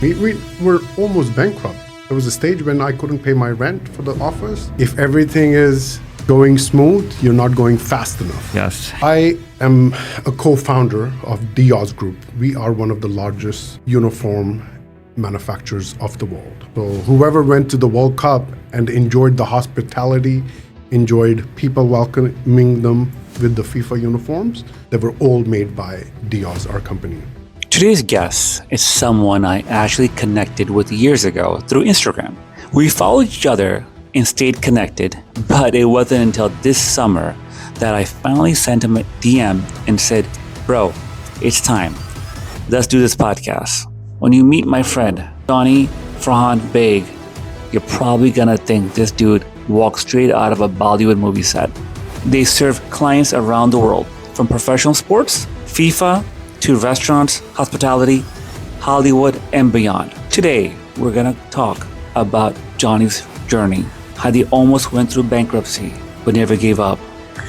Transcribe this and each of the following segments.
We were almost bankrupt. There was a stage when I couldn't pay my rent for the office. If everything is going smooth, you're not going fast enough. Yes. I am a co-founder of Diaz Group. We are one of the largest uniform manufacturers of the world. So whoever went to the World Cup and enjoyed the hospitality, enjoyed people welcoming them with the FIFA uniforms, they were all made by Diaz, our company. Today's guest is someone I actually connected with years ago through Instagram. We followed each other and stayed connected, but it wasn't until this summer that I finally sent him a DM and said, bro, it's time. Let's do this podcast. When you meet my friend, Johnny Farhan Beig, you're probably gonna think this dude walked straight out of a Bollywood movie set. They serve clients around the world, from professional sports, FIFA, to restaurants, hospitality, Hollywood, and beyond. Today, we're gonna talk about Johnny's journey, how they almost went through bankruptcy, but never gave up.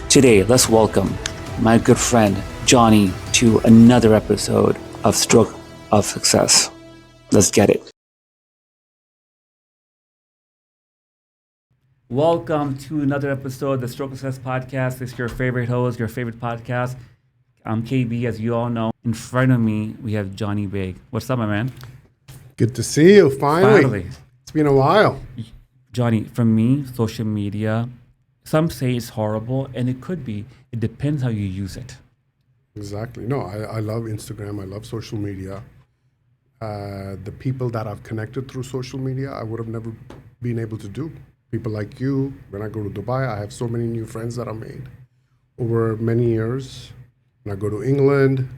Today, let's welcome my good friend, Johnny, to another episode of Stroke of Success. Let's get it. Welcome to another episode of the Stroke of Success podcast. It's your favorite host, your favorite podcast. I'm KB, as you all know. In front of me, we have Johnny Beig. What's up, my man? Good to see you, finally. It's been a while. Johnny, for me, social media, some say it's horrible, and it could be. It depends how you use it. Exactly. No, I love Instagram. I love social media. The people that I've connected through social media, I would have never been able to do. People like you, when I go to Dubai, I have so many new friends that I made over many years. When I go to England,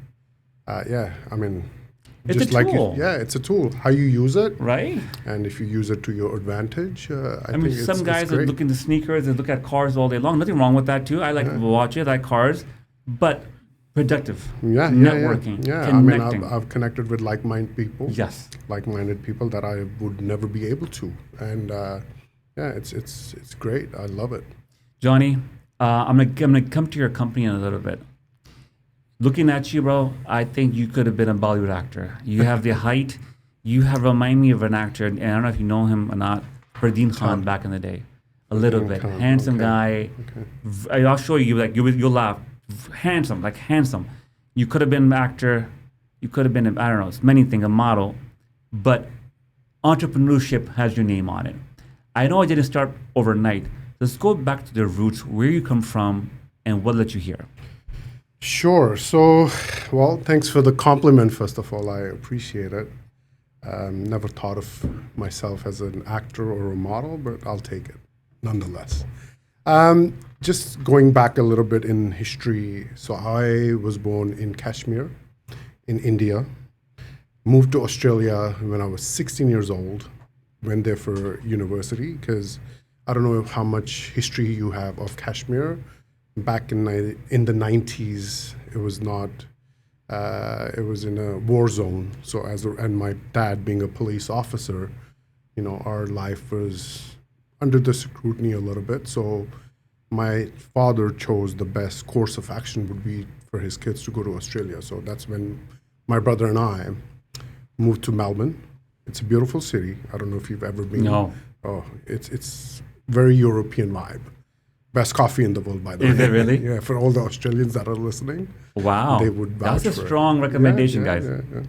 It's just a like tool. it's a tool. How you use it, Right? and if you use it to your advantage, I mean, think some guys it's are great. looking at sneakers and look at cars all day long. Nothing wrong with that, too. I like to watch it, I like cars, but productive. Networking. Connecting. I've connected with like-minded people. Yes. Like-minded people that I would never be able to, and it's great. I love it. Johnny, I'm gonna come to your company in a little bit. Looking at you, bro, I think you could have been a Bollywood actor. You have the height. You have remind me of an actor, and I don't know if you know him or not, Pradeen Khan back in the day. A little bit. Khan, Handsome okay. guy. I'll show you, like, you'll laugh. Handsome. You could have been an actor. You could have been, I don't know, it's many things, a model. But entrepreneurship has your name on it. I know I didn't start overnight. Let's go back to the roots, where you come from, and what let you here. Sure. So, well, thanks for the compliment, first of all. I appreciate it. Never thought of myself as an actor or a model, but I'll take it nonetheless. Just going back a little bit in history. So I was born in Kashmir, in India. Moved to Australia when I was 16 years old. Went there for university because I don't know how much history you have of Kashmir. Back in the 90s, it was not. It was in a war zone. So and my dad being a police officer, our life was under the scrutiny a little bit. So my father chose the best course of action would be for his kids to go to Australia. So that's when my brother and I moved to Melbourne. It's a beautiful city. I don't know if you've ever been. No. Oh, it's very European vibe. Best coffee in the world, by the way. Is it really? Yeah, for all the Australians that are listening. Wow. They would vouch That's a for it. strong recommendation, guys. Yeah.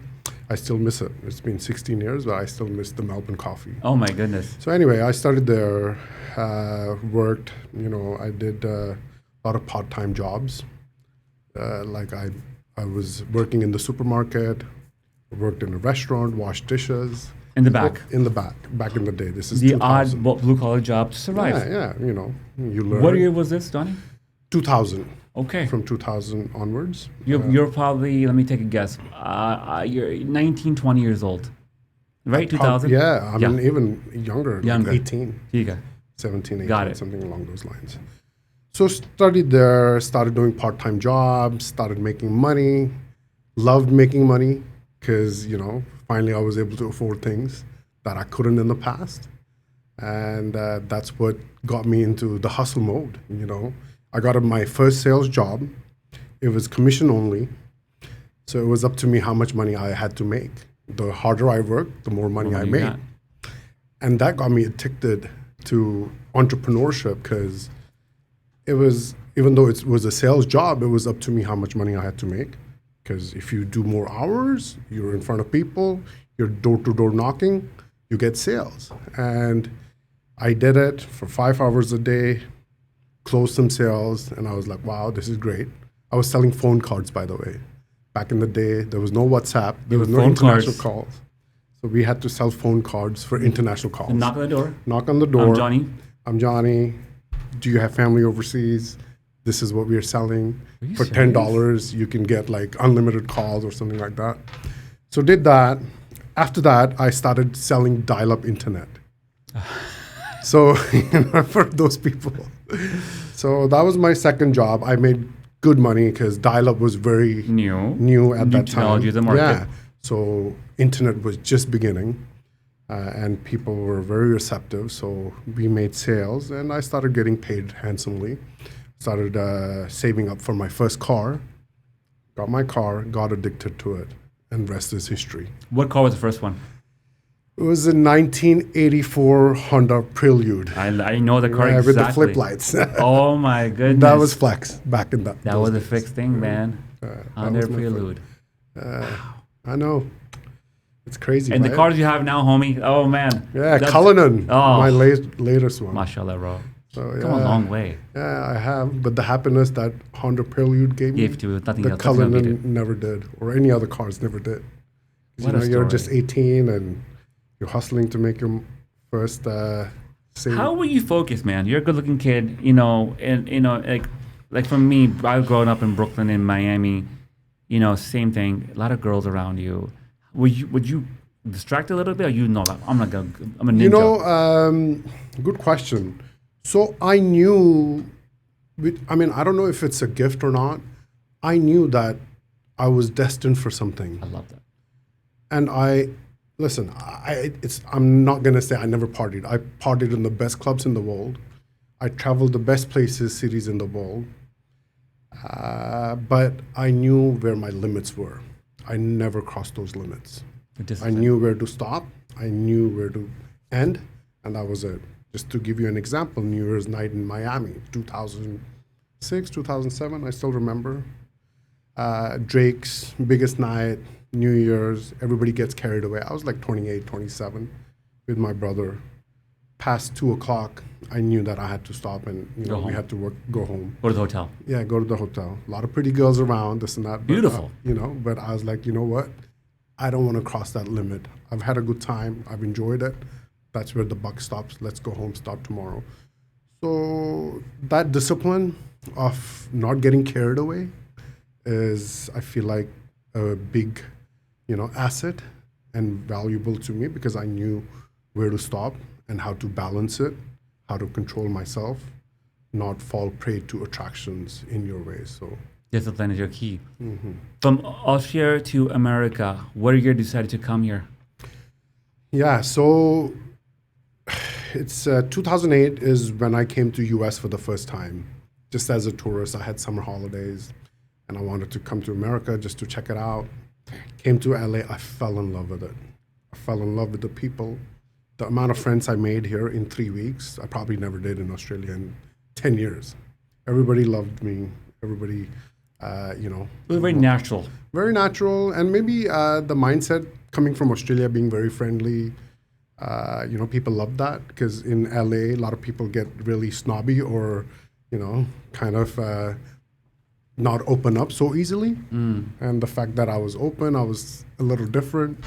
I still miss it. It's been 16 years, but I still miss the Melbourne coffee. Oh, my goodness. So anyway, I started there, worked, I did a lot of part-time jobs. Like I was working in the supermarket, worked in a restaurant, washed dishes. In the back. In the back in the day. This is The 2000. odd blue-collar job to survive. Yeah, you learn. What year was this, Johnny? 2000. Okay. From 2000 onwards. You're probably, let me take a guess, you're 19, 20 years old, right? 2000? Yeah, I mean, even younger. Younger. Like 18. Here you go. 17, 18, Got it. something along those lines. So studied there, started doing part-time jobs, started making money, loved making money because, finally I was able to afford things that I couldn't in the past. And that's what got me into the hustle mode, I got my first sales job. It was commission only. So it was up to me how much money I had to make, The harder I worked, the more money I you made. got. And that got me addicted to entrepreneurship because it was, even though it was a sales job, it was up to me how much money I had to make. Because if you do more hours, you're in front of people, you're door-to-door knocking, you get sales. And I did it for 5 hours a day, closed some sales, and I was like, wow, this is great. I was selling phone cards, by the way. Back in the day, there was no WhatsApp, there was no phone international cards. calls. So we had to sell phone cards for international calls. Knock on the door. Knock on the door. I'm Johnny. I'm Johnny. Do you have family overseas? This is what we are selling. you For serious? $10, you can get like unlimited calls or something like that. So did that. After that, I started selling dial-up internet. So for those people. So that was my second job. I made good money because dial-up was very new at that time. Technology of the market. Yeah. So internet was just beginning. And people were very receptive. So we made sales, and I started getting paid handsomely. Started saving up for my first car. Got my car, got addicted to it, and rest is history. What car was the first one? It was a 1984 Honda Prelude. I know the car Yeah, exactly. with the flip lights. Oh my goodness. That was flex back in that. That those was a days. fixed thing, man. On their was my Prelude. I know. It's crazy. And the right? cars you have now, homie. Oh man. Yeah, That's- Cullinan. Oh. My latest one. Mashallah, bro. So, Come a long way. Yeah, I have. But the happiness that Honda Prelude gave me, Gave to nothing the else. Nothing gonna beat it. Cullinan never did, or any other cars never did. 'Cause, What a you're story. just 18 and you're hustling to make your first save. How were you focused, man? You're a good-looking kid, and like for me, I've grown up in Brooklyn and Miami. Same thing. A lot of girls around you. Would you distract a little bit, or I'm a ninja? Good question. So I knew, I don't know if it's a gift or not. I knew that I was destined for something. I love that. And I'm not going to say I never partied. I partied in the best clubs in the world. I traveled the best places, cities in the world. But I knew where my limits were. I never crossed those limits. I knew where to stop. I knew where to end. And that was it. Just to give you an example, New Year's night in Miami, 2006, 2007, I still remember. Drake's biggest night, New Year's, everybody gets carried away. I was like 28, 27 with my brother. Past 2 o'clock, I knew that I had to stop and we had to go home. Go to the hotel. Yeah, go to the hotel. A lot of pretty girls around, this and that. But, Beautiful. But I was like, you know what? I don't want to cross that limit. I've had a good time. I've enjoyed it. That's where the buck stops. Let's go home, start tomorrow. So that discipline of not getting carried away is, I feel like, a big, asset and valuable to me because I knew where to stop and how to balance it, how to control myself, not fall prey to attractions in your way. So Discipline is your key. Mm-hmm. From Austria to America, what year decided to come here? Yeah, so it's 2008 is when I came to US for the first time. Just as a tourist, I had summer holidays and I wanted to come to America just to check it out. Came to LA, I fell in love with it. I fell in love with the people. The amount of friends I made here in 3 weeks, I probably never did in Australia in 10 years. Everybody loved me. Everybody, It was very natural. Very natural. And maybe the mindset coming from Australia being very friendly, people love that because in LA, a lot of people get really snobby or, kind of not open up so easily. And the fact that I was open, I was a little different.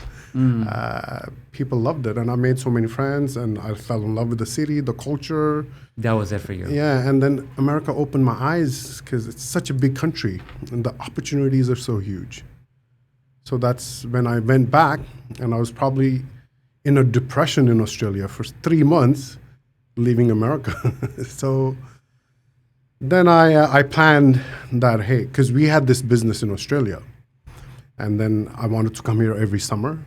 People loved it. And I made so many friends and I fell in love with the city, the culture. That was it for you. Yeah, and then America opened my eyes because it's such a big country and the opportunities are so huge. So that's when I went back and I was probably in a depression in Australia for 3 months, leaving America. So then I planned that, hey, because we had this business in Australia, and then I wanted to come here every summer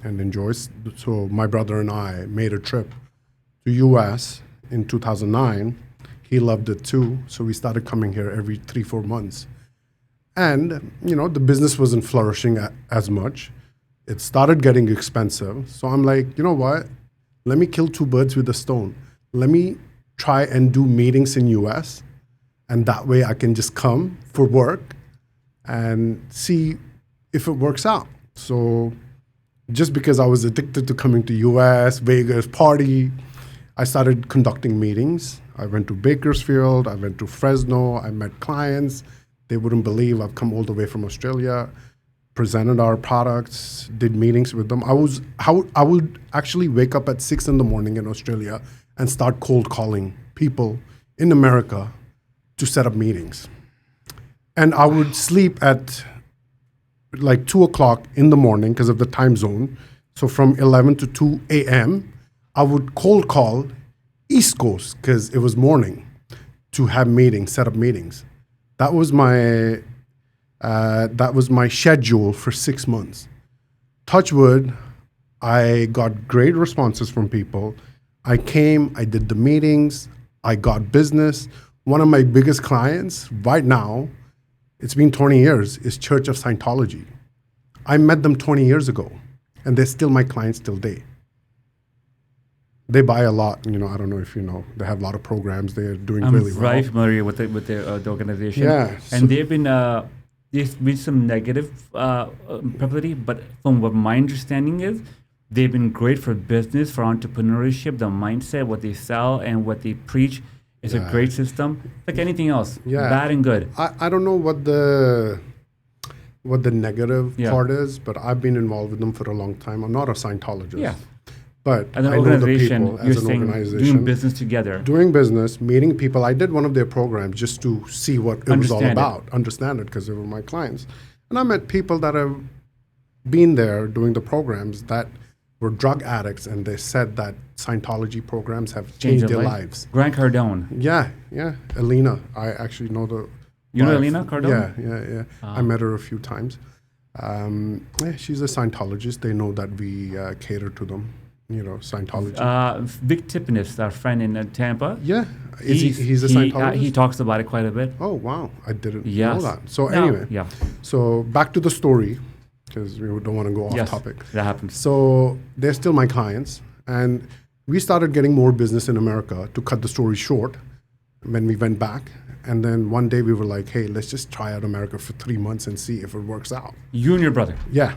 and enjoy. So my brother and I made a trip to US in 2009. He loved it too, so we started coming here every 3-4 months. And, the business wasn't flourishing as much. It started getting expensive. So I'm like, you know what? Let me kill two birds with a stone. Let me try and do meetings in US, and that way I can just come for work and see if it works out. So just because I was addicted to coming to US, Vegas, party, I started conducting meetings. I went to Bakersfield, I went to Fresno, I met clients. They wouldn't believe I've come all the way from Australia, presented our products, did meetings with them. I would actually wake up at 6 in the morning in Australia and start cold calling people in America to set up meetings. And I would sleep at like 2 o'clock in the morning because of the time zone. So from 11 to 2 a.m., I would cold call East Coast because it was morning to have meetings, set up meetings. That was my schedule for 6 months. Touch wood, I got great responses from people. I came, I did the meetings, I got business. One of my biggest clients right now, it's been 20 years, is Church of Scientology. I met them 20 years ago, and they're still my clients till date. They buy a lot, I don't know if you know, they have a lot of programs, they're doing really well. I'm very familiar with the organization. Yeah. And there's been some negative publicity, but from what my understanding is, they've been great for business, for entrepreneurship, the mindset, what they sell and what they preach is a great system. Like anything else, bad and good. I don't know what the negative part is, but I've been involved with them for a long time. I'm not a Scientologist. Yeah. But as an I organization, know the people you're as an saying organization. doing business together. Doing business, meeting people. I did one of their programs just to see what it was all about, understand it, because they were my clients. And I met people that have been there doing the programs that were drug addicts, and they said that Scientology programs have changed their lives. Grant Cardone. Yeah. Alina. I actually know the You know Alina Cardone? Yeah. I met her a few times. She's a Scientologist. They know that we cater to them. Scientology. Vic Tipnis, our friend in Tampa. Yeah. He's a Scientologist? He talks about it quite a bit. Oh, wow. I didn't know that. So anyway, so back to the story, because we don't want to go off topic. That happens. So they're still my clients. And we started getting more business in America, to cut the story short, when we went back. And then one day we were like, hey, let's just try out America for 3 months and see if it works out. You and your brother? Yeah.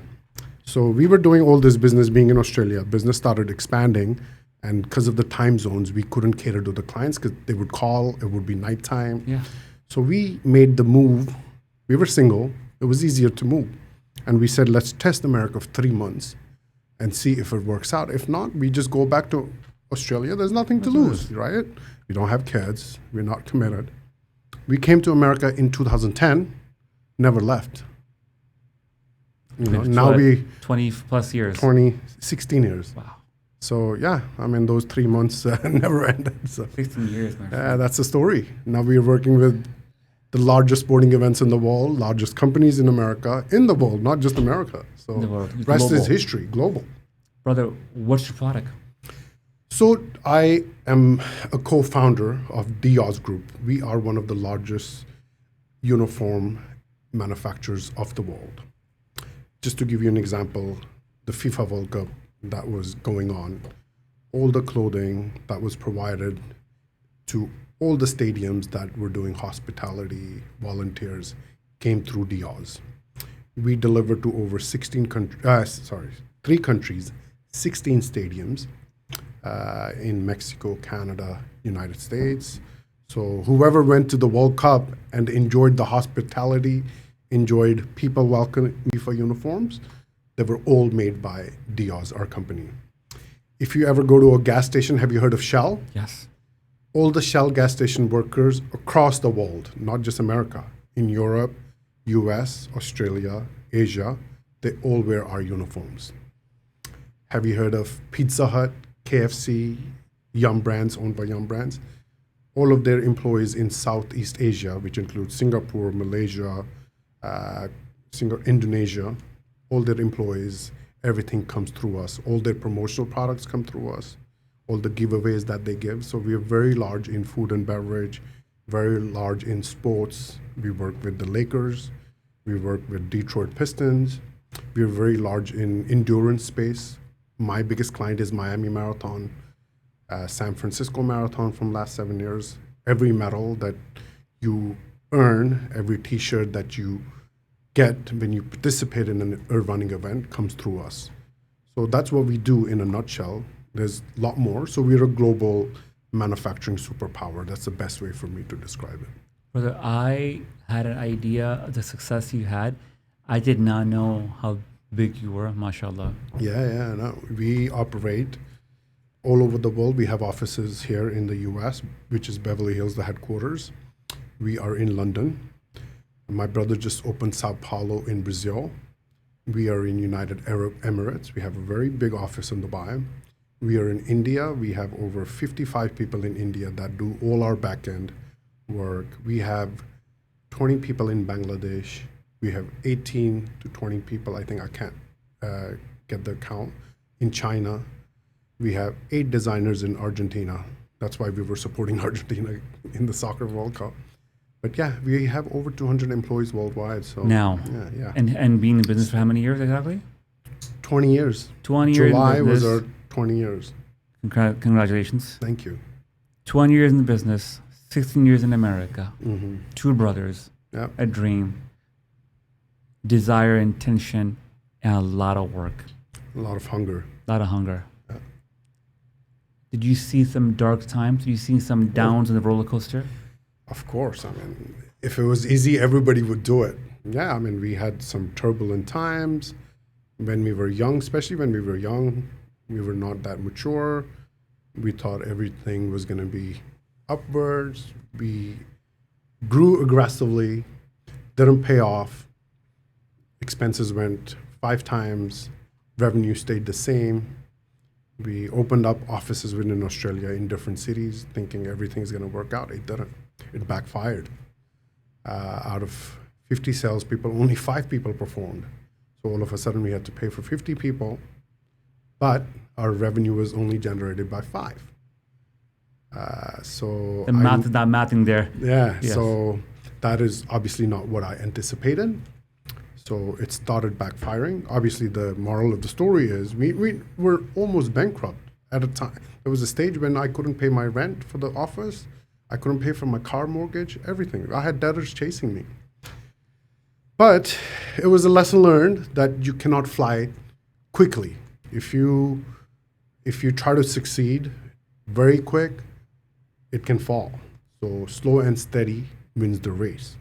So we were doing all this business being in Australia. Business started expanding. And because of the time zones, we couldn't cater to the clients because they would call. It would be nighttime. Yeah. So we made the move. We were single. It was easier to move. And we said, let's test America for 3 months and see if it works out. If not, we just go back to Australia. There's nothing to lose, right? We don't have kids. We're not committed. We came to America in 2010, never left. Now 20 plus years. 16 years. Wow. So those 3 months never ended. So 16 years. That's the story. Now we are working with the largest sporting events in the world, largest companies in America, in the world, not just America. So the rest is history, global. Brother, what's your product? So I am a co-founder of Diaz Group. We are one of the largest uniform manufacturers of the world. Just to give you an example, the FIFA World Cup that was going on, all the clothing that was provided to all the stadiums that were doing hospitality, volunteers, came through Diaz. We delivered to over 3 countries, 16 stadiums in Mexico, Canada, United States. So whoever went to the World Cup and enjoyed the hospitality, enjoyed people welcoming me for uniforms, they were all made by Diaz, our company. If you ever go to a gas station, have you heard of Shell? Yes. All the Shell gas station workers across the world, not just America, in Europe, US, Australia, Asia, they all wear our uniforms. Have you heard of Pizza Hut, KFC, Yum Brands, owned by Yum Brands? All of their employees in Southeast Asia, which includes Singapore, Malaysia, Indonesia, all their employees, everything comes through us. All their promotional products come through us, all the giveaways that they give. So we are very large in food and beverage, very large in sports. We work with the Lakers. We work with Detroit Pistons. We're very large in endurance space. My biggest client is Miami Marathon, San Francisco Marathon from last 7 years. Every medal that you earn, every T-shirt that you get when you participate in an running event comes through us. So that's what we do in a nutshell. There's a lot more. So we're a global manufacturing superpower. That's the best way for me to describe it. Brother, I had an idea of the success you had. I did not know how big you were, mashallah. Yeah. No, we operate all over the world. We have offices here in the US, which is Beverly Hills, the headquarters. We are in London. My brother just opened Sao Paulo in Brazil. We are in United Arab Emirates. We have a very big office in Dubai. We are in India. We have over 55 people in India that do all our back-end work. We have 20 people in Bangladesh. We have 18 to 20 people, I think I can't get the count, in China. We have 8 designers in Argentina. That's why we were supporting Argentina in the Soccer World Cup. But yeah, we have over 200 employees worldwide. So now, yeah. And being in business for how many years exactly? 20 years. 20 years. July in was business. our 20 years. Congratulations. Thank you. 20 years in the business, 16 years in America, Mm-hmm. 2 brothers, Yeah. a dream, desire, intention, and a lot of work, A lot of hunger. a lot of hunger. Yeah. Did you see some dark times? Did you see some downs in the roller coaster? Of course. I mean, if it was easy, everybody would do it. Yeah, I mean, we had some turbulent times when we were young, especially when we were young. We were not that mature. We thought everything was going to be upwards. We grew aggressively, didn't pay off. Expenses went 5 times. Revenue stayed the same. We opened up offices within Australia in different cities, thinking everything's going to work out. It didn't. It backfired. Out of 50 salespeople, only 5 people performed. So all of a sudden, we had to pay for 50 people, but our revenue was only generated by 5. So The math is not mathing there. yeah, Yes. so that is obviously not what I anticipated. So it started backfiring. Obviously, the moral of the story is we were almost bankrupt at a time. There was a stage when I couldn't pay my rent for the office. I couldn't pay for my car mortgage, everything. I had debtors chasing me. But it was a lesson learned that you cannot fly quickly. If you try to succeed very quick, it can fall. So slow and steady wins the race.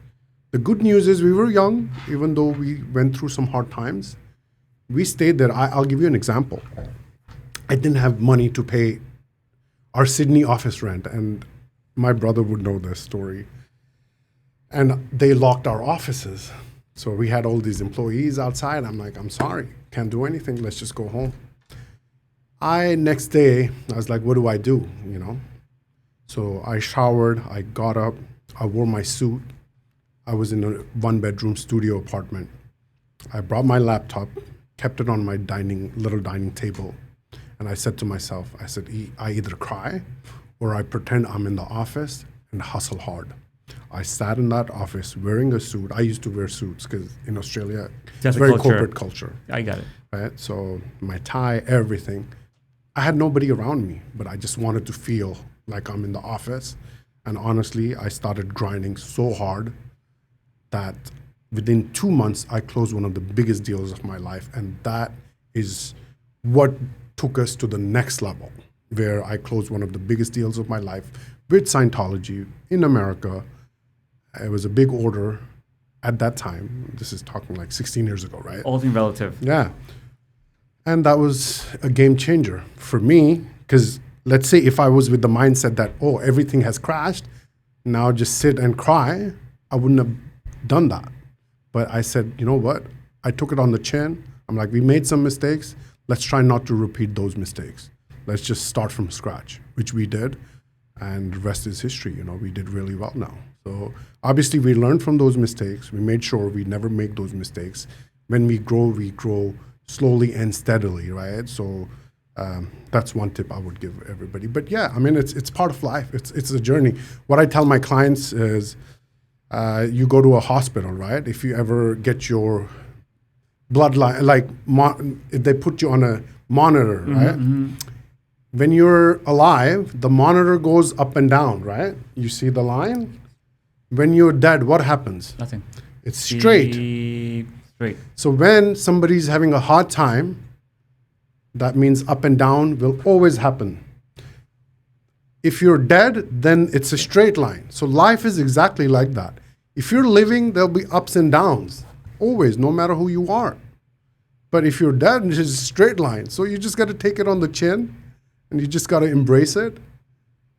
The good news is we were young, even though we went through some hard times. We stayed there. I'll give you an example. I didn't have money to pay our Sydney office rent, and my brother would know this story. And they locked our offices. So we had all these employees outside. I'm like, I'm sorry, can't do anything. Let's just go home. Next day, I was like, what do I do, you know? So I showered, I got up, I wore my suit. I was in a 1-bedroom studio apartment. I brought my laptop, kept it on my little dining table. And I said to myself, I either cry or I pretend I'm in the office and hustle hard. I sat in that office wearing a suit. I used to wear suits because in Australia, That's it's very culture. corporate culture. I got it. Right? So my tie, everything. I had nobody around me, but I just wanted to feel like I'm in the office. And honestly, I started grinding so hard that within 2 months, I closed one of the biggest deals of my life. And that is what took us to the next level, where I closed one of the biggest deals of my life with Scientology in America. It was a big order at that time. This is talking like 16 years ago, right? All things relative. Yeah. And that was a game changer for me, because let's say if I was with the mindset that, oh, everything has crashed, now just sit and cry, I wouldn't have done that. But I said, you know what? I took it on the chin. I'm like, we made some mistakes. Let's try not to repeat those mistakes. Let's just start from scratch, which we did. And the rest is history. You know, we did really well now. So obviously we learned from those mistakes. We made sure we never make those mistakes. When we grow slowly and steadily, right? So that's one tip I would give everybody. But yeah, I mean, it's part of life. It's a journey. What I tell my clients is, you go to a hospital, right? If you ever get your bloodline, like if they put you on a monitor, right? When you're alive, the monitor goes up and down, right? You see the line. When you're dead, what happens? Nothing. It's straight. Straight. So when somebody's having a hard time, that means up and down will always happen. If you're dead, then it's a straight line. So life is exactly like that. If you're living, there'll be ups and downs, always, no matter who you are. But if you're dead, it's just a straight line. So you just got to take it on the chin, and you just got to embrace it,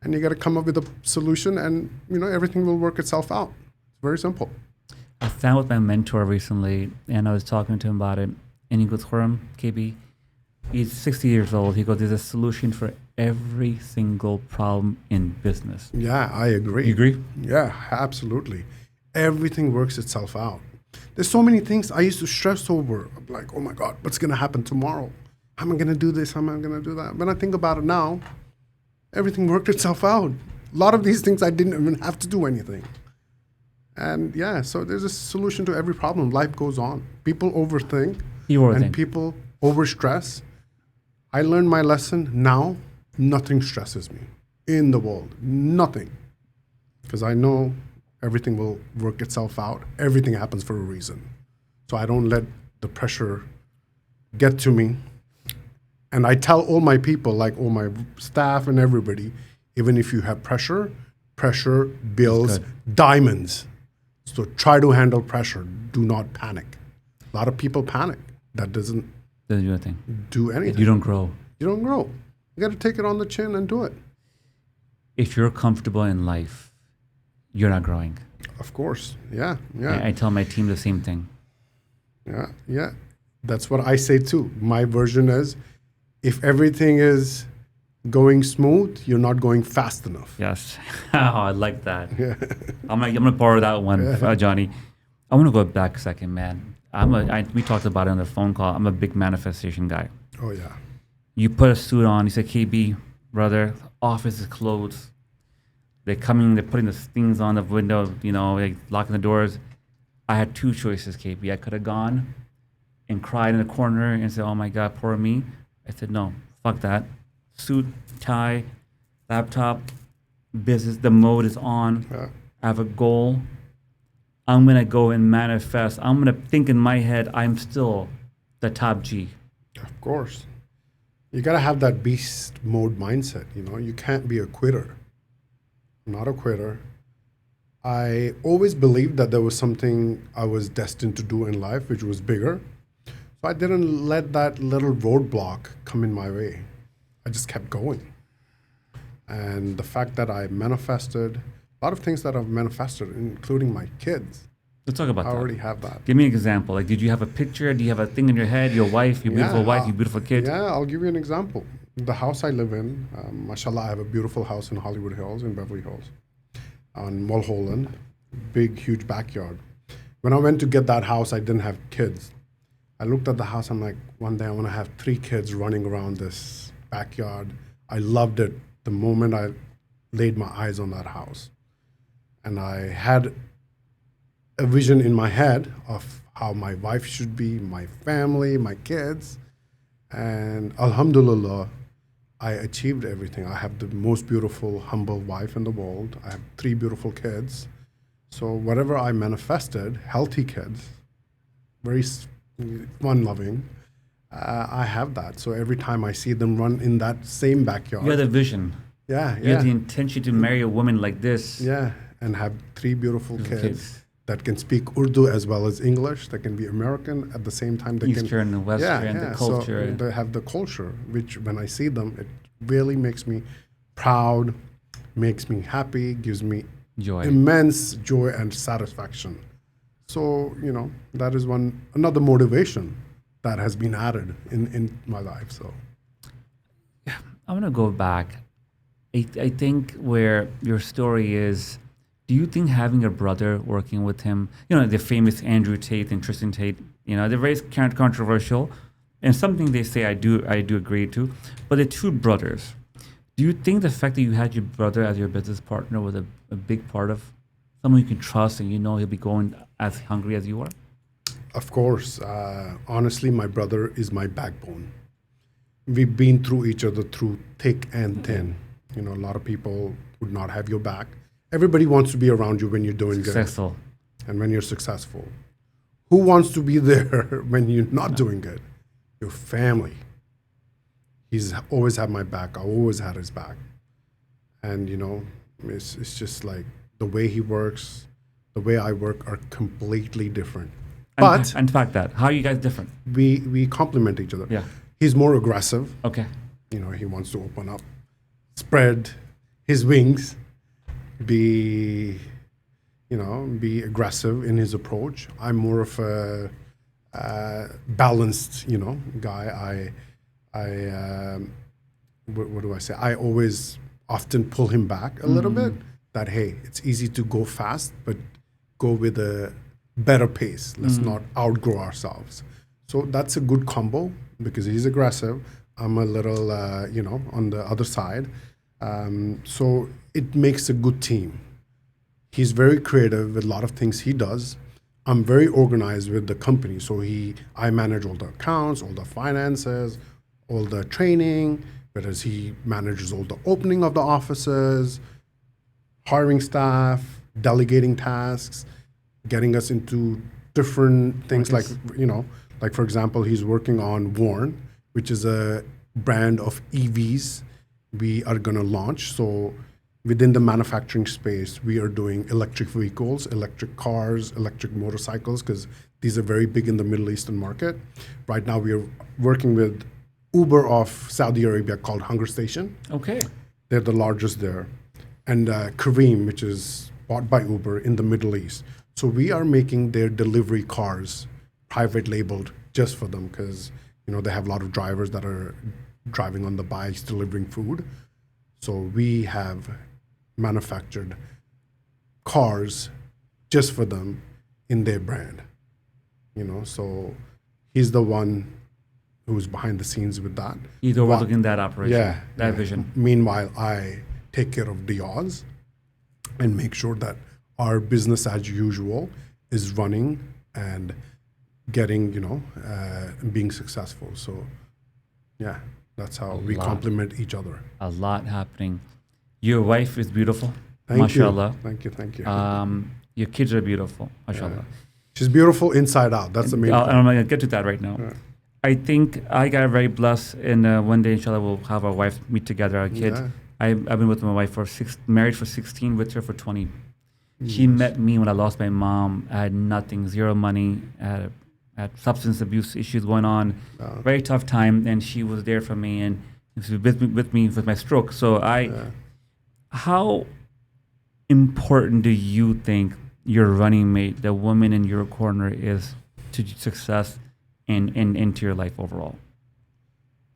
and you got to come up with a solution, and everything will work itself out. It's very simple. I sat with my mentor recently, and I was talking to him about it, and he goes, Khurram, KB, he's 60 years old. He goes, there's a solution for every single problem in business. Yeah, I agree. You agree? Yeah, absolutely. Everything works itself out. There's so many things I used to stress over. I'm like, oh my God, what's going to happen tomorrow? How am I going to do this? How am I going to do that? When I think about it now, everything worked itself out. A lot of these things I didn't even have to do anything. And yeah, so there's a solution to every problem. Life goes on. People overthink. And people overstress. I learned my lesson. Now, nothing stresses me in the world. Nothing. Because I know everything will work itself out. Everything happens for a reason. So I don't let the pressure get to me. And I tell all my people, like all my staff and everybody, even if you have pressure builds diamonds. So try to handle pressure. Do not panic. A lot of people panic. That doesn't do anything. You don't grow. You don't grow. You got to take it on the chin and do it. If you're comfortable in life, you're not growing. Of course. Yeah. I tell my team the same thing. Yeah. That's what I say too. My version is, if everything is going smooth, you're not going fast enough. Yes. I like that. Yeah. I'm gonna borrow that one, Johnny. I want to go back a second, man. We talked about it on the phone call. I'm a big manifestation guy. Oh yeah. You put a suit on. You say, KB, brother, office is closed. They're coming. They're putting the things on the window. Like locking the doors. I had two choices, KB. I could have gone and cried in the corner and said, "Oh my God, poor me." I said, "No, fuck that. Suit, tie, laptop, business. The mode is on. Yeah. I have a goal. I'm gonna go and manifest. I'm gonna think in my head, I'm still the top G." Of course. You gotta have that beast mode mindset. You can't be a quitter. I'm not a quitter. I always believed that there was something I was destined to do in life, which was bigger. So I didn't let that little roadblock come in my way. I just kept going. And the fact that I manifested, a lot of things that I've manifested, including my kids. Let's talk about that. I already have that. Give me an example. Like, did you have a picture? Do you have a thing in your head? Your wife, your beautiful wife, your beautiful kids? Yeah, I'll give you an example. The house I live in, mashallah, I have a beautiful house in Hollywood Hills, in Beverly Hills, on Mulholland, big, huge backyard. When I went to get that house, I didn't have kids. I looked at the house, I'm like, one day I want to have 3 kids running around this backyard. I loved it the moment I laid my eyes on that house. And I had a vision in my head of how my wife should be, my family, my kids. And alhamdulillah, I achieved everything. I have the most beautiful, humble wife in the world. I have 3 beautiful kids. So whatever I manifested, healthy kids, very fun-loving, I have that. So every time I see them run in that same backyard. You have the vision. Yeah. You have the intention to marry a woman like this. Yeah, and have 3 beautiful kids that can speak Urdu as well as English, that can be American at the same time. They Eastern and Western, the culture. So they have the culture, which when I see them, it really makes me proud, makes me happy, gives me immense joy and satisfaction. So, that is another motivation that has been added in my life. So, yeah, I'm gonna go back. I think where your story is, do you think having a brother working with him, the famous Andrew Tate and Tristan Tate, they're very controversial, and something they say I do agree to, but they're 2 brothers. Do you think the fact that you had your brother as your business partner was a big part of someone you can trust and he'll be going as hungry as you are? Of course. Honestly, my brother is my backbone. We've been through each other through thick and thin. You know, a lot of people would not have your back. Everybody wants to be around you when you're doing Successful. good and when you're successful. Who wants to be there when you're not doing good? Your family. He's always had my back. I always had his back. And, you know, it's just like the way he works, the way I work are completely different. But Unpack that. How are you guys different? we complement each other. Yeah. He's more aggressive. Okay. You know, he wants to open up, spread his wings, be aggressive in his approach. I'm more of a balanced, guy. What do I say? I always often pull him back a little bit. That hey, it's easy to go fast, but go with a better pace. Let's not outgrow ourselves. So that's a good combo because he's aggressive. I'm a little, on the other side. So it makes a good team. He's very creative with a lot of things he does. I'm very organized with the company. So I manage all the accounts, all the finances, all the training, whereas he manages all the opening of the offices, hiring staff, delegating tasks, getting us into different things like for example, he's working on Warn, which is a brand of EVs we are going to launch. So within the manufacturing space, we are doing electric vehicles, electric cars, electric motorcycles, because these are very big in the Middle Eastern market. Right now, we are working with Uber of Saudi Arabia called Hunger Station. Okay. They're the largest there. And Kareem, which is bought by Uber in the Middle East. So we are making their delivery cars private labeled just for them because, they have a lot of drivers that are driving on the bikes, delivering food. So we have manufactured cars just for them in their brand, so he's the one who's behind the scenes with that. He's overlooking that operation, that vision. Meanwhile, I take care of the odds and make sure that our business as usual is running and getting, being successful. So, yeah, that's how we complement each other. A lot happening. Your wife is beautiful. Thank mashallah. You. Thank you. Your kids are beautiful. Mashallah. She's beautiful inside out. That's the main thing. I'm going to get to that right now. Yeah. I think I got very blessed, and one day, inshallah, we'll have our wife meet together, our kid. Yeah. I've been with my wife married for 16, with her for 20. She met me when I lost my mom. I had nothing, zero money, had substance abuse issues going on, very tough time, and she was there for me, and she was with me with my stroke. So how important do you think your running mate, the woman in your corner, is to success and into your life overall?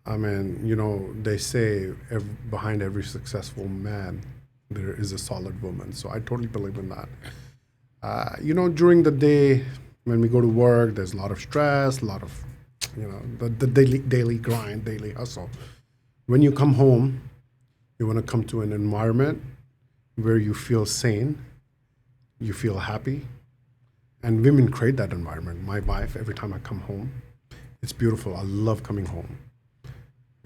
I mean, they say behind every successful man, there is a solid woman. So I totally believe in that. During the day, when we go to work, there's a lot of stress, a lot of, the daily grind, daily hustle. When you come home, you want to come to an environment where you feel sane, you feel happy, and women create that environment. My wife, every time I come home, it's beautiful. I love coming home.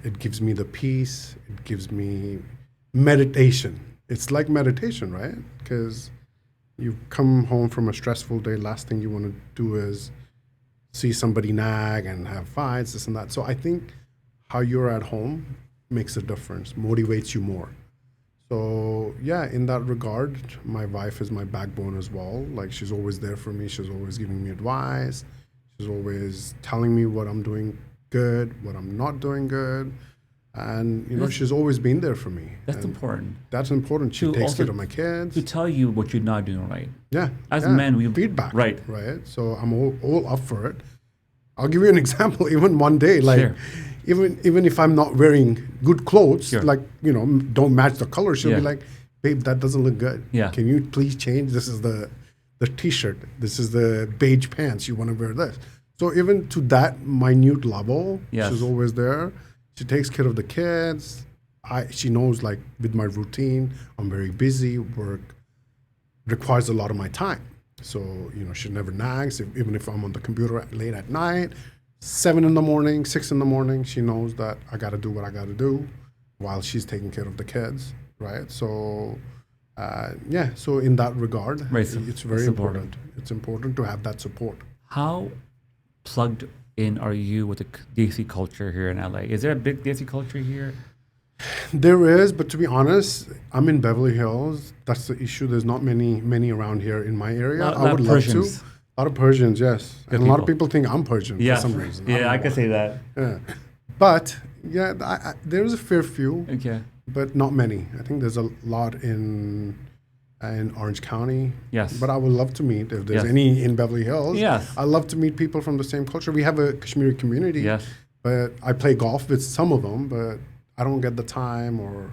It gives me the peace. It gives me meditation. It's like meditation, right? Because you come home from a stressful day, last thing you want to do is see somebody nag and have fights, this and that. So I think how you're at home makes a difference, motivates you more. So yeah, in that regard, my wife is my backbone as well. Like, she's always there for me. She's always giving me advice. She's always telling me what I'm doing good, what I'm not doing good. And, she's always been there for me. That's important. That's important. She takes care of my kids. To tell you what you're not doing right. Yeah. As men, we feedback. Right. Right. So I'm all up for it. I'll give you an example. Even one day, sure. even if I'm not wearing good clothes, sure. Don't match the color, she'll yeah. be like, babe, that doesn't look good. Yeah. Can you please change? This is the t-shirt. This is the beige pants. You want to wear this. So even to that minute level, yes. she's always there. She takes care of the kids. She knows, with my routine, I'm very busy. Work requires a lot of my time. So, she never nags. Even if I'm on the computer late at night, 7 in the morning, 6 in the morning, she knows that I got to do what I got to do while she's taking care of the kids, right? So, so in that regard, Right, so it's very it's important. It's important to have that support. How plugged in are you with the Desi culture here in LA? Is there a big Desi culture here? There is, but to be honest, I'm in Beverly Hills. That's the issue. There's not many around here in my area. I would love to. A lot of Persians, yes. Good and a lot of people. people think I'm Persian for some reason. Yeah, I can say that. Yeah. But, yeah, there's a fair few, Okay. but not many. I think there's a lot in Orange County. Yes. But I would love to meet, if there's Yes. any in Beverly Hills. Yes. I'd love to meet people from the same culture. We have a Kashmiri community. Yes. But I play golf with some of them, but I don't get the time or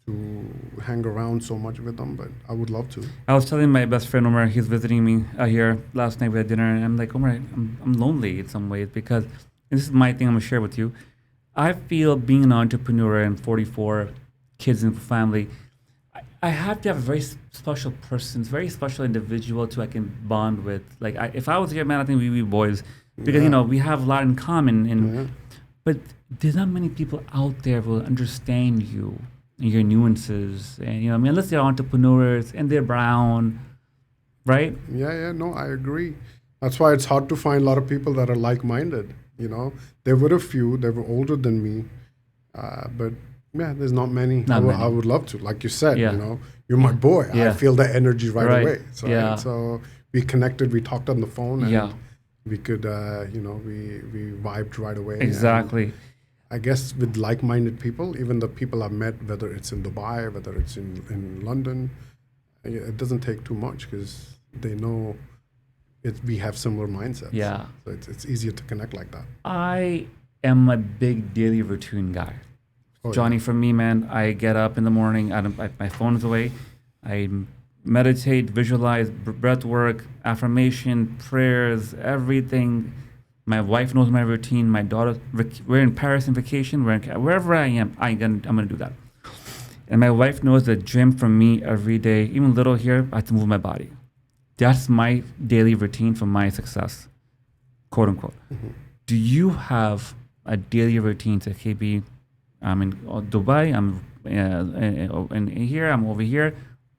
to hang around so much with them, but I would love to. I was telling my best friend Omar, he's visiting me here last night. We had dinner, and I'm like, Omar, I'm lonely in some ways because this is my thing I'm gonna share with you. I feel being an entrepreneur and 44 kids in the family, I have to have a very special person, very special individual I can bond with. Like, if I was here, man, I think we'd be boys because we have a lot in common. And but there's not many people out there who will understand you and your nuances, and unless they're entrepreneurs and they're brown, right? No, I agree. That's why it's hard to find a lot of people that are like-minded. There were a few. They were older than me, but there's not many. I would love to. Like you said, you're my boy. I feel that energy right away. So we connected. We talked on the phone, and we could, we vibed right away. Exactly. And I guess with like-minded people, even the people I've met, whether it's in Dubai, whether it's in London, it doesn't take too much because they know we have similar mindsets. Yeah. So it's easier to connect like that. I am a big daily routine guy. Johnny, for me, man, I get up in the morning, my phone is away, I meditate, visualize, breath work, affirmation, prayers, everything. My wife knows my routine. My daughter, we're in Paris on vacation. Wherever I am, I'm gonna do that. And my wife knows the gym for me every day, even little here, I have to move my body. That's my daily routine for my success, quote unquote. Mm-hmm. Do you have a daily routine to KB? I'm in Dubai, I'm in here, I'm over here.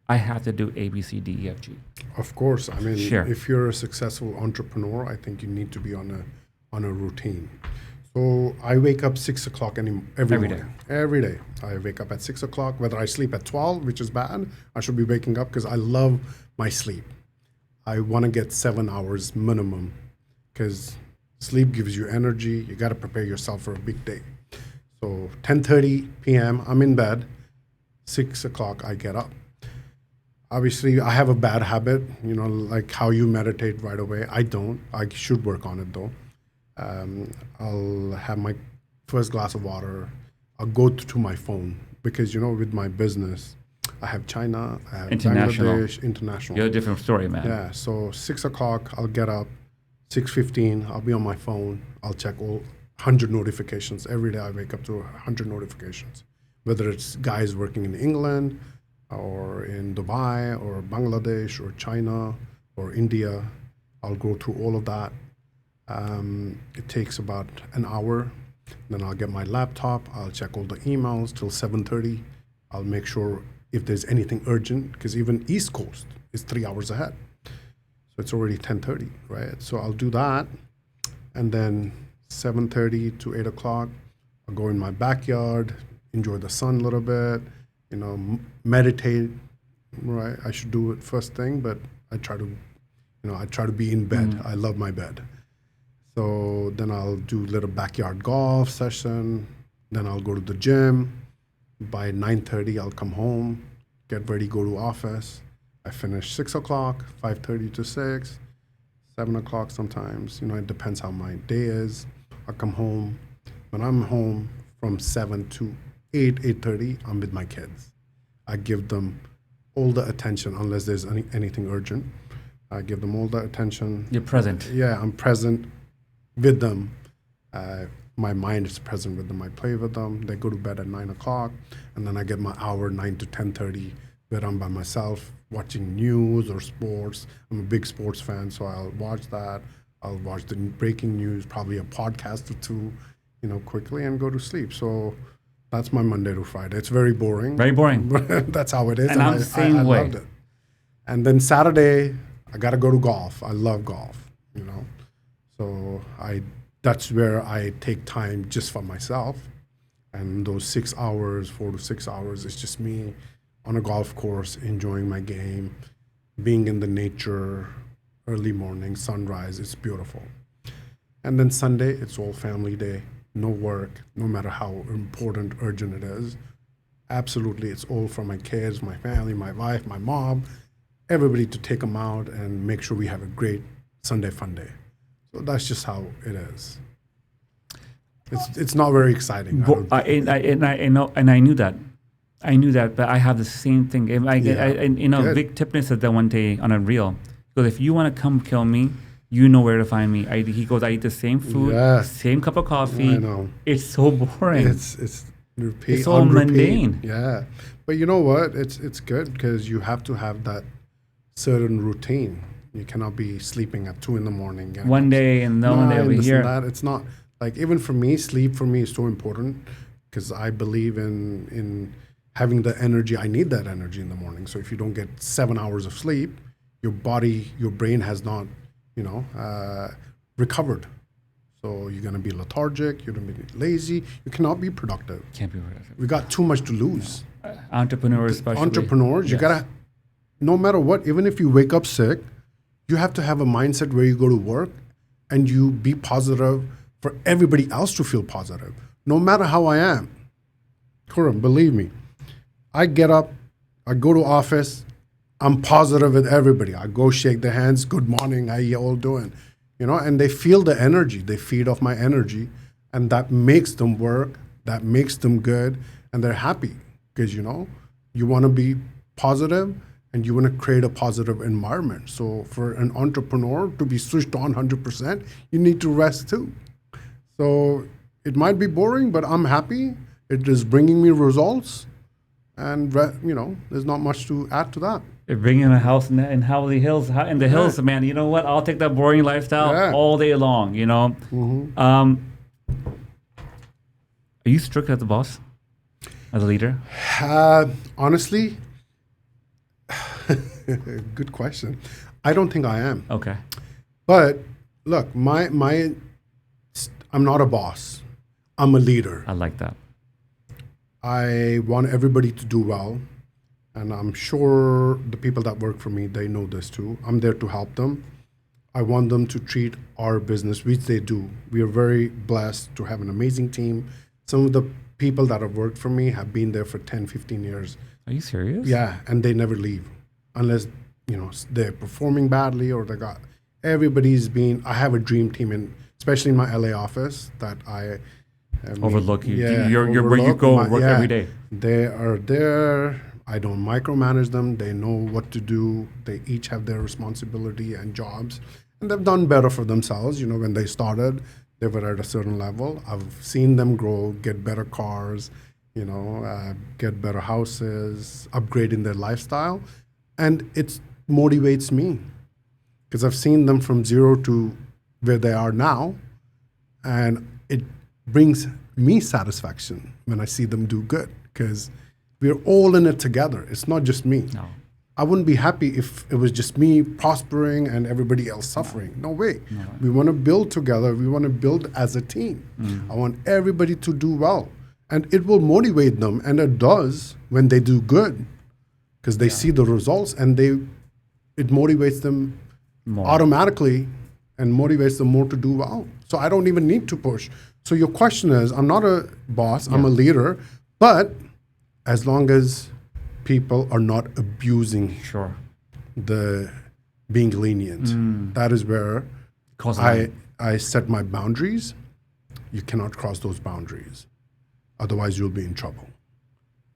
I have to do A, B, C, D, E, F, G. Of course. I mean, if you're a successful entrepreneur, I think you need to be on a routine. So I wake up 6 o'clock every morning. Every day. I wake up at 6 o'clock, whether I sleep at 12, which is bad. I should be waking up because I love my sleep. I want to get 7 hours minimum because sleep gives you energy. You got to prepare yourself for a big day. So 10:30 p.m., I'm in bed. 6 o'clock, I get up. Obviously, I have a bad habit, like how you meditate right away. I don't. I should work on it, though. I'll have my first glass of water. I'll go to my phone because, with my business, I have China, I have Bangladesh, international. You're a different story, man. Yeah, so 6 o'clock, I'll get up. 6:15, I'll be on my phone. I'll check all 100 notifications. Every day I wake up to 100 notifications, whether it's guys working in England or in Dubai or Bangladesh or China or India. I'll go through all of that. It takes about an hour. Then I'll get my laptop. I'll check all the emails till 7:30. I'll make sure if there's anything urgent, because even East Coast is 3 hours ahead. So it's already 10:30, right? So I'll do that. And then 7:30 to 8 o'clock, I'll go in my backyard, enjoy the sun a little bit, meditate, right? I should do it first thing, but I try to be in bed. I love my bed. So then I'll do a little backyard golf session. Then I'll go to the gym. By 9:30, I'll come home, get ready, go to office. I finish 6 o'clock, 5:30 to 6, 7 o'clock sometimes. It depends how my day is. I come home. When I'm home from 7 to 8:30, I'm with my kids. I give them all the attention unless there's anything urgent. I give them all the attention. You're present. Yeah, I'm present with them. My mind is present with them. I play with them. They go to bed at 9 o'clock, and then I get my hour, 9 to 10:30, where I'm by myself watching news or sports. I'm a big sports fan, so I'll watch that. I'll watch the breaking news, probably a podcast or two, quickly, and go to sleep. So that's my Monday to Friday. It's very boring. Very boring. But that's how it is. And I'm the same I way. loved it. And then Saturday, I got to go to golf. I love golf, So that's where I take time just for myself. And those 6 hours, 4 to 6 hours, it's just me on a golf course, enjoying my game, being in the nature, early morning, sunrise. It's beautiful. And then Sunday, it's all family day, no work, no matter how important, urgent it is. Absolutely, it's all for my kids, my family, my wife, my mom, everybody to take them out and make sure we have a great Sunday fun day. So that's just how it is. It's not very exciting. I know, and I knew that. I knew that, but I have the same thing. Vic Tipner said that one day on a reel. He goes, if you want to come kill me, you know where to find me. He goes, I eat the same food, same cup of coffee. I know. It's so boring. It's repeat. It's so mundane. Yeah, but you know what? It's good because you have to have that certain routine. You cannot be sleeping at 2 a.m. One day and the one day over here. It's not like, even for me, sleep for me is so important because I believe in having the energy. I need that energy in the morning. So if you don't get 7 hours of sleep, your body, your brain has not, recovered. So you're going to be lethargic. You're going to be lazy. You cannot be productive. Can't be productive. We got too much to lose. Entrepreneurs, especially. Entrepreneurs, you got to, no matter what, even if you wake up sick, you have to have a mindset where you go to work and you be positive for everybody else to feel positive. No matter how I am. Khurram, believe me. I get up, I go to office, I'm positive with everybody. I go shake their hands, good morning, how you all doing? And they feel the energy. They feed off my energy, and that makes them work, that makes them good, and they're happy because, you want to be positive and you want to create a positive environment. So for an entrepreneur to be switched on 100%, you need to rest too. So it might be boring, but I'm happy. It is bringing me results. And, there's not much to add to that. They're bringing a house in Howley Hills, in the hills, man. You know what? I'll take that boring lifestyle all day long, Mm-hmm. Are you strict as a boss, as a leader? Honestly, good question. I don't think I am. Okay. But, look, I'm not a boss. I'm a leader. I like that. I want everybody to do well, and I'm sure the people that work for me, they know this too. I'm there to help them. I want them to treat our business, which they do. We are very blessed to have an amazing team. Some of the people that have worked for me have been there for 10, 15 years. Are you serious? Yeah, and they never leave unless, they're performing badly or I have a dream team, and especially in my LA office that overlook you. You're where you go work every day. They are there. I don't micromanage them. They know what to do. They each have their responsibility and jobs. And they've done better for themselves. When they started, they were at a certain level. I've seen them grow, get better cars, get better houses, upgrade in their lifestyle. And it motivates me because I've seen them from zero to where they are now. And it brings me satisfaction when I see them do good because we're all in it together. It's not just me. No. I wouldn't be happy if it was just me prospering and everybody else suffering. No way. No. We want to build together. We want to build as a team. I want everybody to do well. And it will motivate them, and it does when they do good because they see the results and it motivates them automatically and motivates them more to do well. So I don't even need to push. So your question is, I'm not a boss, I'm a leader, but as long as people are not abusing the being lenient, that is where I set my boundaries. You cannot cross those boundaries. Otherwise, you'll be in trouble.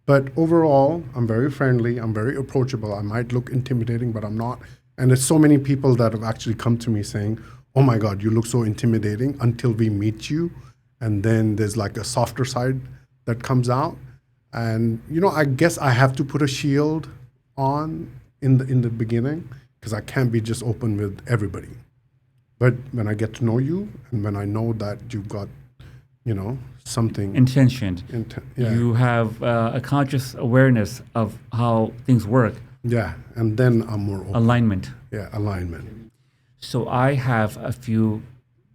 But overall, I'm very friendly. I'm very approachable. I might look intimidating, but I'm not. And there's so many people that have actually come to me saying, oh my God, you look so intimidating until we meet you. And then there's like a softer side that comes out. And, I guess I have to put a shield on in the beginning because I can't be just open with everybody. But when I get to know you and when I know that you've got, something Intentioned. yeah. You have a conscious awareness of how things work. Yeah, and then I'm more open. Alignment. Yeah, alignment. So I have a few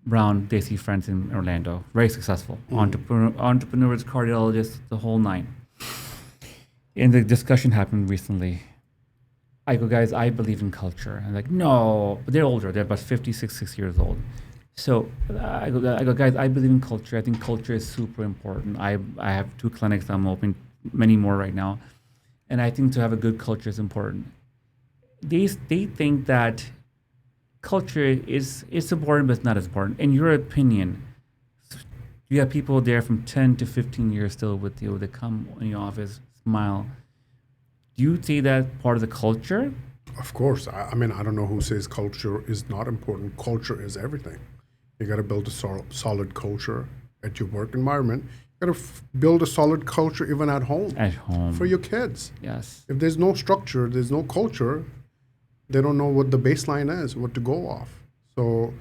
brown Desi friends in Orlando, very successful, entrepreneurs, cardiologists, the whole nine. And the discussion happened recently. I go, guys, I believe in culture. I'm like, no, but they're older. They're about 56 years old. So I go, guys, I believe in culture. I think culture is super important. I have 2 clinics. I'm opening many more right now. And I think to have a good culture is important. They think that culture is important, but it's not as important. In your opinion, you have people there from 10 to 15 years still with you. They come in your office, smile. Do you see that part of the culture? Of course. I mean, I don't know who says culture is not important. Culture is everything. You got to build a solid culture at your work environment. You got to build a solid culture even at home. At home. For your kids. Yes. If there's no structure, there's no culture, they don't know what the baseline is, what to go off. So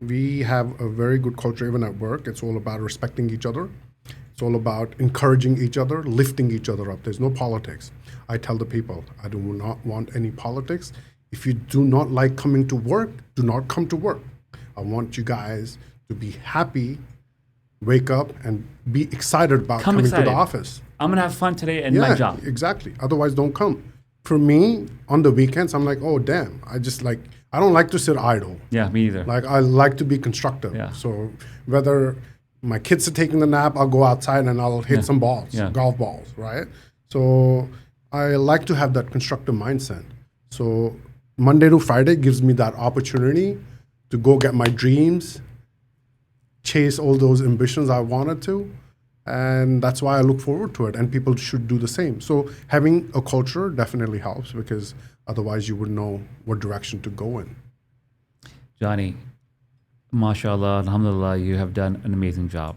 we have a very good culture even at work. It's all about respecting each other. It's all about encouraging each other, lifting each other up. There's no politics. I tell the people, I do not want any politics. If you do not like coming to work, do not come to work. I want you guys to be happy, wake up, and be excited about coming to the office. I'm going to have fun today and my job. Exactly. Otherwise, don't come. For me, on the weekends, I'm like, oh, damn. I don't like to sit idle. Yeah, me either. Like, I like to be constructive. Yeah. So whether my kids are taking the nap, I'll go outside and I'll hit some balls, golf balls, right? So I like to have that constructive mindset. So Monday to Friday gives me that opportunity to go get my dreams, chase all those ambitions I wanted to. And that's why I look forward to it. And people should do the same. So having a culture definitely helps because otherwise you would know what direction to go in. Johnny, mashallah, alhamdulillah, you have done an amazing job.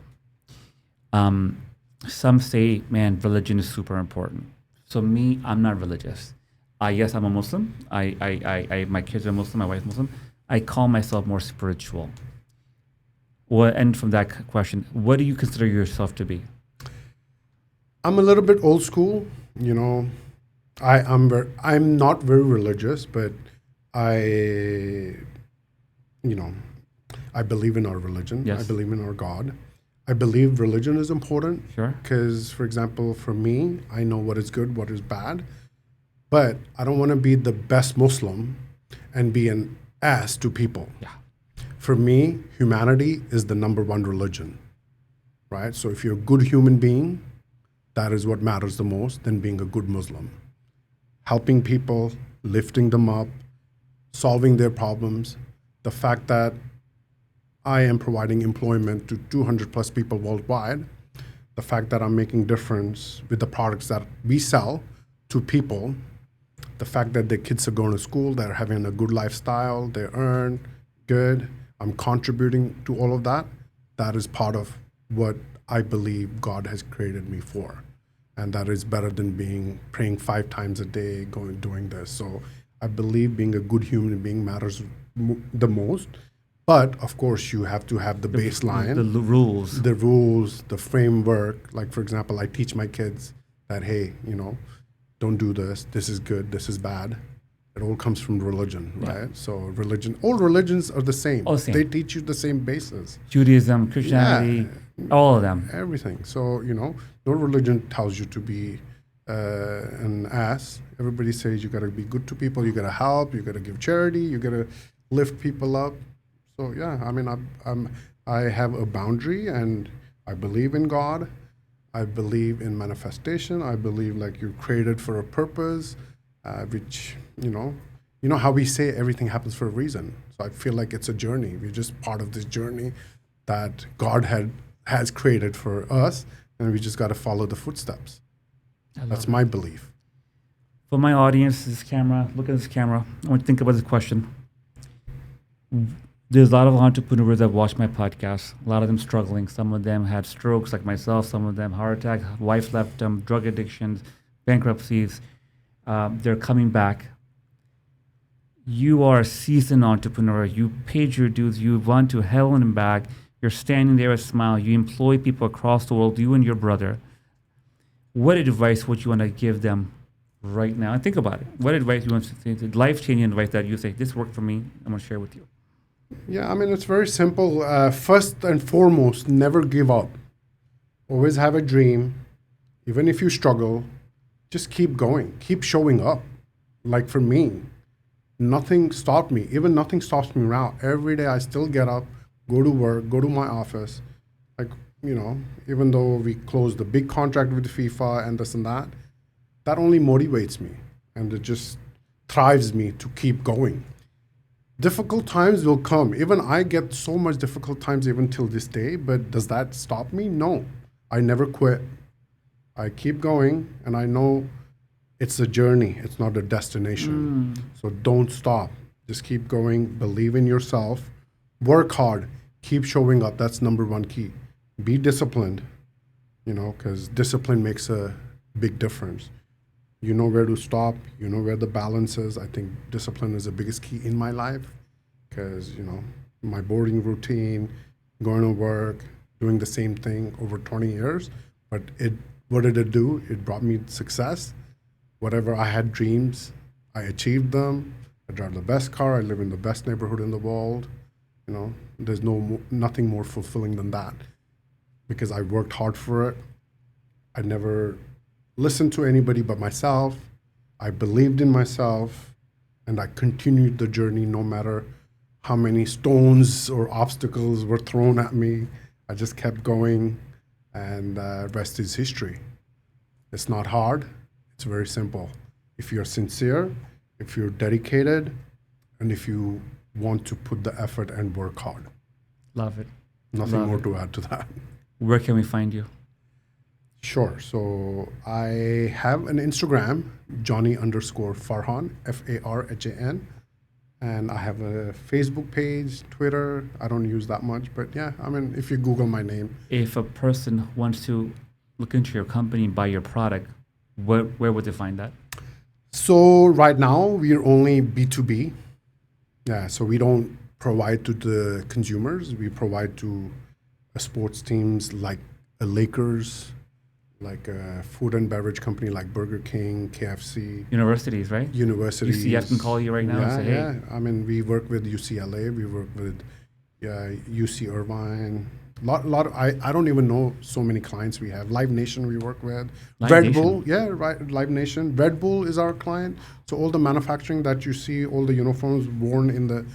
Some say, man, religion is super important. So me, I'm not religious. Yes, I'm a Muslim. My kids are Muslim, my wife's Muslim. I call myself more spiritual. And from that question, what do you consider yourself to be? I'm a little bit old school. I'm not very religious, but I believe in our religion. Yes. I believe in our God. I believe religion is important. Sure. Because, for example, for me, I know what is good, what is bad, but I don't want to be the best Muslim and be an ass to people. Yeah. For me, humanity is the number one religion, right? So if you're a good human being, that is what matters the most than being a good Muslim. Helping people, lifting them up, solving their problems. The fact that I am providing employment to 200 plus people worldwide. The fact that I'm making difference with the products that we sell to people. The fact that their kids are going to school, they're having a good lifestyle, they earn good. I'm contributing to all of that. That is part of what I believe God has created me for. And that is better than praying 5 times a day, doing this. So I believe being a good human being matters the most. But of course, you have to have the baseline. The rules. The rules, the framework. Like, for example, I teach my kids that, hey, don't do this. This is good. This is bad. It all comes from religion, right? Yeah. So all religions are the same. All same. They teach you the same basis. Judaism, Christianity, all of them. Everything. So, no religion tells you to be an ass. Everybody says you got to be good to people. You got to help. You got to give charity. You got to lift people up. So, yeah, I mean, I have a boundary and I believe in God. I believe in manifestation. I believe like you're created for a purpose, which, how we say everything happens for a reason. So I feel like it's a journey. We're just part of this journey that God has created for us, and we just got to follow the footsteps. That's my belief. For my audience, look at this camera. I want to think about this question. There's a lot of entrepreneurs that watch my podcast. A lot of them struggling. Some of them had strokes like myself. Some of them heart attacks. Wife left them, drug addictions, bankruptcies. They're coming back. You are a seasoned entrepreneur. You paid your dues. You've gone to hell and back. You're standing there with a smile. You employ people across the world, you and your brother. What advice would you want to give them right now? And think about it. What advice you want to say, life-changing advice that you say, this worked for me, I'm going to share with you. Yeah, I mean, it's very simple. First and foremost, never give up. Always have a dream. Even if you struggle, just keep going. Keep showing up. Like for me, nothing stopped me. Even nothing stops me now. Every day I still get up, go to work, go to my office. Like, you know, even though we closed the big contract with FIFA and this and that only motivates me. And it just thrives me to keep going. Difficult times will come. Even I get so much difficult times even till this day, but does that stop me? No. I never quit. I keep going, and I know it's a journey. It's not a destination. So don't stop. Just keep going. Believe in yourself. Work hard. Keep showing up. That's number one key. Be disciplined, you know, because discipline makes a big difference. You know where to stop. You know where the balance is. I think discipline is the biggest key in my life because, you know, my boarding routine, going to work, doing the same thing over 20 years. But what did it do? It brought me success. Whatever I had dreams, I achieved them. I drive the best car. I live in the best neighborhood in the world. You know, there's nothing more fulfilling than that because I worked hard for it. I never listened to anybody but myself. I believed in myself, and I continued the journey no matter how many stones or obstacles were thrown at me. I just kept going, and rest is history. It's not hard. It's very simple. If you're sincere, if you're dedicated, and if you want to put the effort and work hard. Love it. Nothing more to add to that. Where can we find you? Sure. So I have an Instagram, Johnny_Farhan, Farhan. And I have a Facebook page, Twitter. I don't use that much, but yeah, I mean, if you Google my name. If a person wants to look into your company and buy your product, where would they find that? So right now, we're only B2B. Yeah, so we don't provide to the consumers. We provide to sports teams like the Lakers, like a food and beverage company like Burger King, KFC. Universities, right? Universities. UCF can call you right now and say, hey. Yeah, I mean, we work with UCLA. We work with UC Irvine. I don't even know so many clients we have. Live Nation we work with. Red Bull, yeah, right. Live Nation. Red Bull is our client. So all the manufacturing that you see, all the uniforms worn in the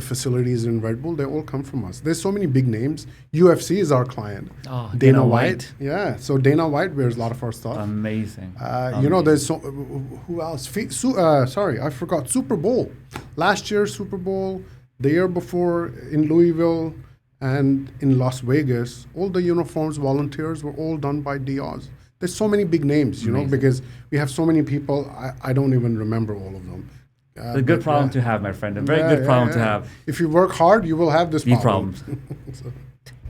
facilities in Red Bull, they all come from us. There's so many big names. UFC is our client. Oh, Dana White. Yeah, so Dana White wears a lot of our stuff. Amazing. You know, there's who else? Sorry, I forgot. Super Bowl. Last year, Super Bowl. The year before in Louisville and in Las Vegas, all the uniforms, volunteers were all done by Diaz. There's so many big names, you know, because we have so many people, I don't even remember all of them. A good problem to have, my friend. A very good problem to have. If you work hard, you will have this problem. These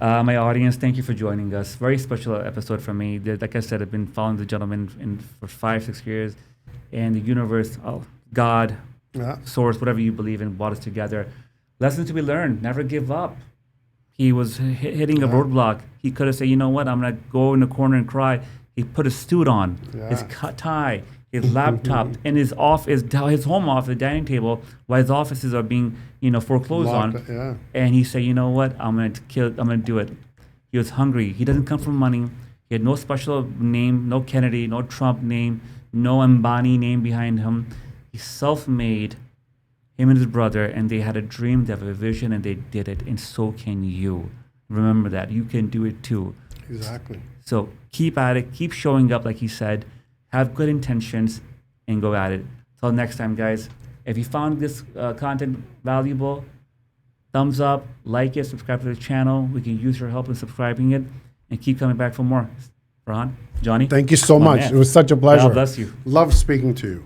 problems. My audience, thank you for joining us. Very special episode for me. Like I said, I've been following the gentleman for 5-6 years, and the universe, God, source, whatever you believe in, brought us together. Lessons to be learned. Never give up. He was hitting a roadblock. He could have said, you know what, I'm going to go in the corner and cry. He put a suit on, his tie, his laptop, and his home office, the dining table, while his offices are being, foreclosed on. And he said, you know what, I'm going to do it. He was hungry. He doesn't come from money. He had no special name, no Kennedy, no Trump name, no Ambani name behind him. He's self-made. Him and his brother, and they had a dream, they have a vision, and they did it, and so can you. Remember that. You can do it too. Exactly. So keep at it, keep showing up like he said, have good intentions, and go at it. Till next time, guys. If you found this content valuable, thumbs up, like it, subscribe to the channel. We can use your help in subscribing it, and keep coming back for more. Farhan, Johnny. Thank you so much. Man. It was such a pleasure. God bless you. Love speaking to you.